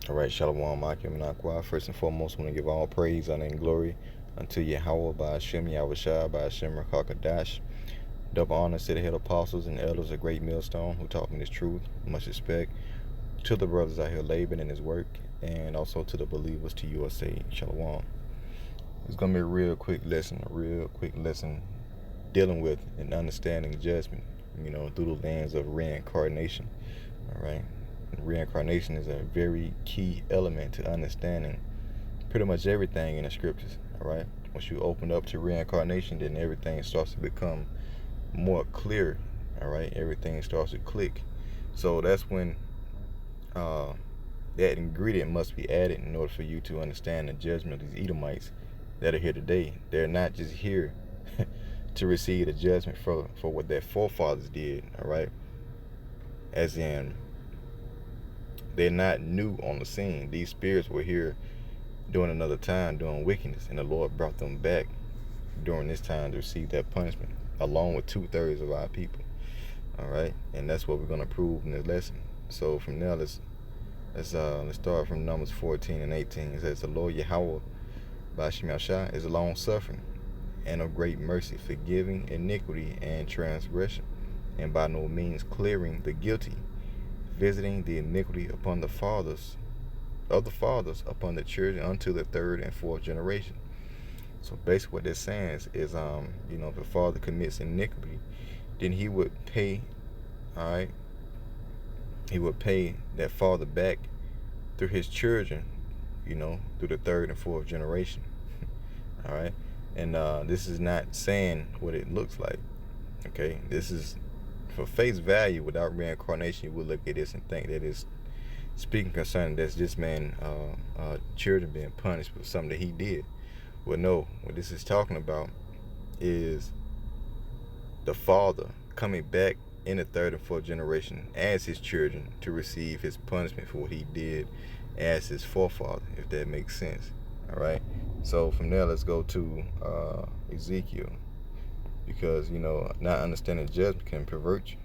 All right, Shalom, Akim and Aqua. First and foremost, I want to give all praise, honor, and glory unto Yahweh by Hashem, Yahushua, by Hashem, Rakakadash. Double honors to the head apostles and elders of Great Millstone who taught me this truth. Much respect to the brothers out here laboring in his work, and also to the believers to USA. Shalom. It's going to be a real quick lesson dealing with and understanding judgment, through the lens of reincarnation. All right. Reincarnation is a very key element to understanding pretty much everything in the scriptures. All right. Once you open up to reincarnation, then everything starts to become more clear. All right. Everything starts to click. So that's when that ingredient must be added in order for you to understand the judgment of these Edomites that are here today. They're not just here to receive the judgment for what their forefathers did. All right. As in, they're not new on the scene. These spirits were here during another time, doing wickedness, and the Lord brought them back during this time to receive that punishment, along with 2/3 of our people. All right, and that's what we're going to prove in this lesson. So from now, let's start from Numbers 14 and 18. It says, "The Lord Yahweh by Hashem Yahushua is long suffering and of great mercy, forgiving iniquity and transgression, and by no means clearing the guilty, visiting the iniquity upon the fathers upon the children unto the third and fourth generation." So basically what they're saying is if a father commits iniquity, then he would pay, all right, he would pay that father back through his children, through the third and fourth generation. All right. And this is not saying what it looks like. Okay. This is for face value. Without reincarnation, you would look at this and think that it's speaking concerning that's this man children being punished for something that he did. Well, no, what this is talking about is the father coming back in the third and fourth generation as his children to receive his punishment for what he did as his forefather, if that makes sense. All right. So from there, let's go to Ezekiel, because not understanding judgment can pervert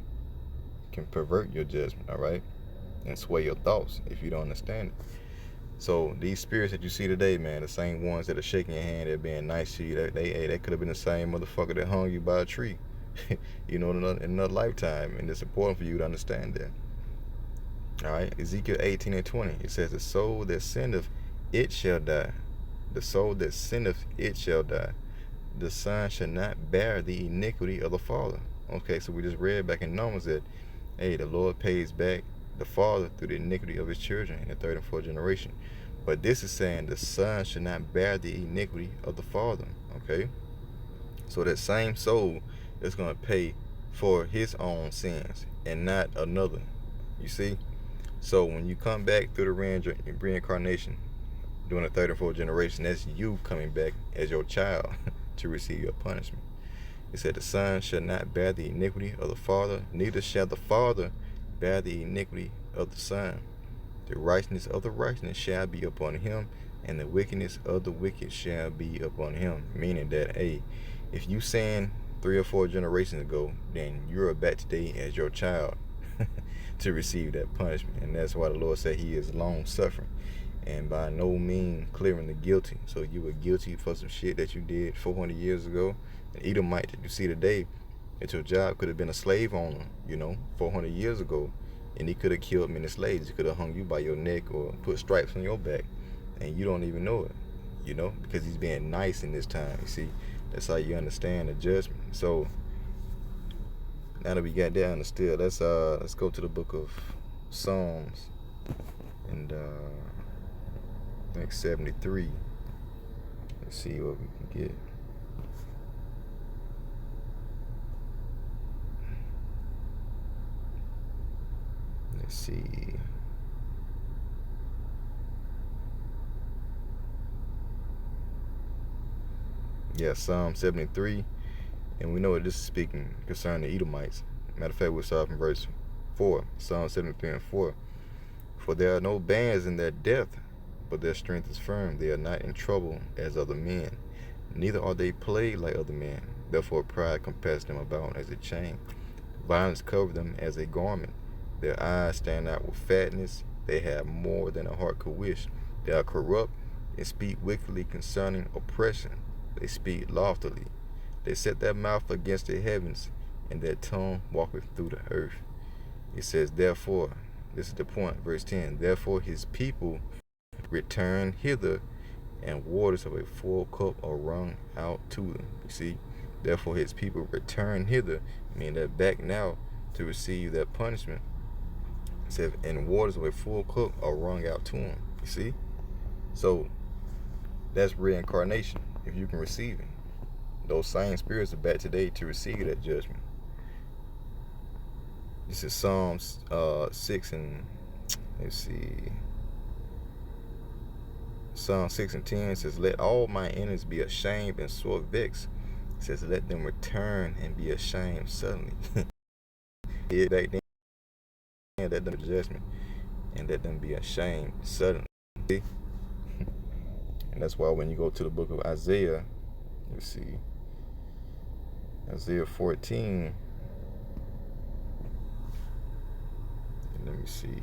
your judgment. All right. And sway your thoughts if you don't understand it. So these spirits that you see today, man, the same ones that are shaking your hand, they're being nice to you, that could have been the same motherfucker that hung you by a tree, in another lifetime. And it's important for you to understand that. All right, Ezekiel 18 and 20, it says, "The soul that sinneth, it shall die. The soul that sinneth, it shall die. The son shall not bear the iniquity of the father." Okay, so we just read back in Numbers that, hey, the Lord pays back the father through the iniquity of his children in the third and fourth generation. But this is saying the son should not bear the iniquity of the father. Okay, so that same soul is going to pay for his own sins and not another. You see? So when you come back through the reincarnation during the third and fourth generation, that's you coming back as your child to receive your punishment. It said the son shall not bear the iniquity of the father, neither shall the father bear the iniquity of the son. The righteousness of the righteous shall be upon him, and the wickedness of the wicked shall be upon him. Meaning that, hey, if you sinned 3 or 4 generations ago, then you're back today as your child to receive that punishment. And that's why the Lord said he is long suffering and by no means clearing the guilty. So you were guilty for some shit that you did 400 years ago. An Edomite that you see today, at your job, could have been a slave owner, 400 years ago, and he could have killed many slaves. He could have hung you by your neck or put stripes on your back, and you don't even know it, because he's being nice in this time. You see, that's how you understand the judgment. So now that we got that understood, let's go to the book of Psalms, and I think 73. Let's see what we can get. Let's see. Yeah, Psalm 73. And we know what this is speaking concerning the Edomites. Matter of fact, we'll start from verse 4. Psalm 73 and 4. "For there are no bands in their death, but their strength is firm. They are not in trouble as other men, neither are they plagued like other men. Therefore pride compassed them about as a chain. Violence covered them as a garment. Their eyes stand out with fatness, They have more than a heart could wish. They are corrupt and speak wickedly concerning oppression. They speak loftily. They set their mouth against the heavens, and their tongue walketh through the earth. It says, therefore, this is the point, verse 10, therefore his people return hither, and waters of a full cup are wrung out to them. You see, therefore his people return hither, meaning they're back now to receive that punishment. It says, and waters of a full cup are wrung out to them. You see? So that's reincarnation, if you can receive it. Those same spirits are back today to receive that judgment. This is Psalms 6 and, let's see, Psalm 6 and 10 says, let all my enemies be ashamed and sore vexed. It says, let them return and be ashamed suddenly. Back then, let them judgment and let them be ashamed suddenly. And that's why when you go to the book of Isaiah, you see, Isaiah 14, and let me see.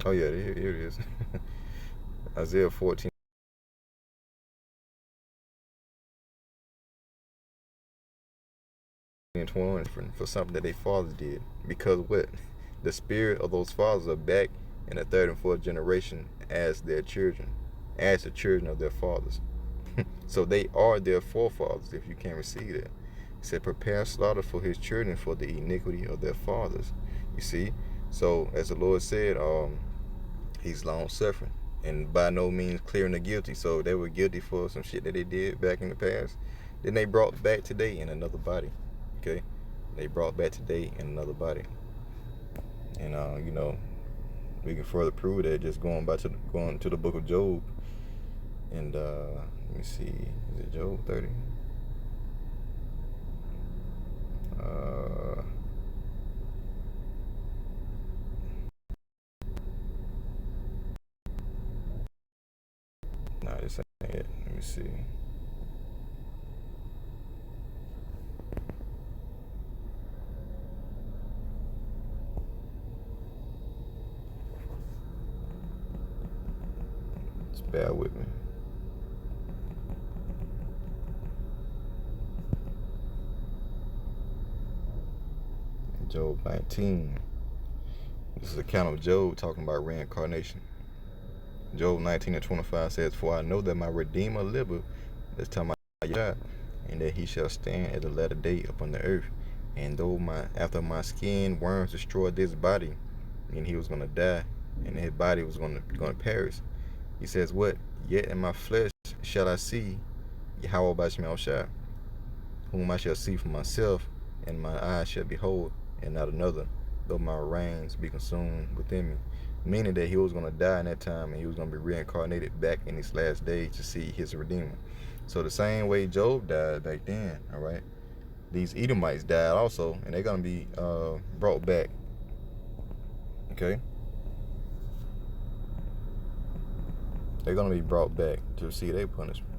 Oh yeah, here it is. Isaiah 14. And 21 for something that their fathers did. Because what? The spirit of those fathers are back in the third and fourth generation as their children, as the children of their fathers. So they are their forefathers, if you can't receive that. He said, prepare slaughter for his children for the iniquity of their fathers. You see? So as the Lord said, he's long suffering and by no means clearing the guilty. So they were guilty for some shit that they did back in the past. Then they brought back today in another body. Okay? They brought back today in another body. And you know, we can further prove that just going to the book of Job. And let me see, is it Job 30? Nah, this ain't it. Let me see. Just bear with me. Job 19. This is an account of Job talking about reincarnation. Job 19 and 25 says, for I know that my Redeemer liveth, this time I die, and that he shall stand at the latter day upon the earth. And though after my skin worms destroyed this body, and he was going to die, and his body was going to perish. He says, what? Yet in my flesh shall I see Yahweh Bashmal Shah, whom I shall see for myself, and my eyes shall behold, and not another, though my reins be consumed within me. Meaning that he was going to die in that time, and he was going to be reincarnated back in his last days to see his Redeemer. So the same way Job died back then, all right, these Edomites died also, and they're going to be brought back. Okay? They're going to be brought back to receive their punishment.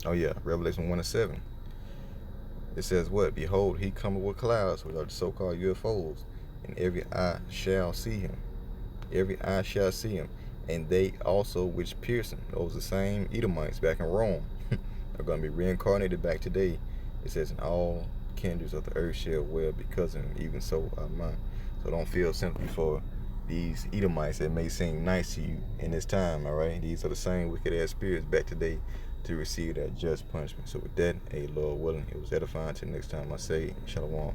Oh yeah, Revelation 1 and 7. It says what? Behold, he cometh with clouds, which are the so-called UFOs, and every eye shall see him. Every eye shall see him, and they also which pierce him. Those are the same Edomites back in Rome are going to be reincarnated back today. It says, and all kindreds of the earth shall wail because of him, even so are mine. So don't feel sympathy for these Edomites that may seem nice to you in this time, all right? These are the same wicked-ass spirits back today to receive that just punishment. So with that, Lord willing, it was edifying. Till next time I say, Shalom.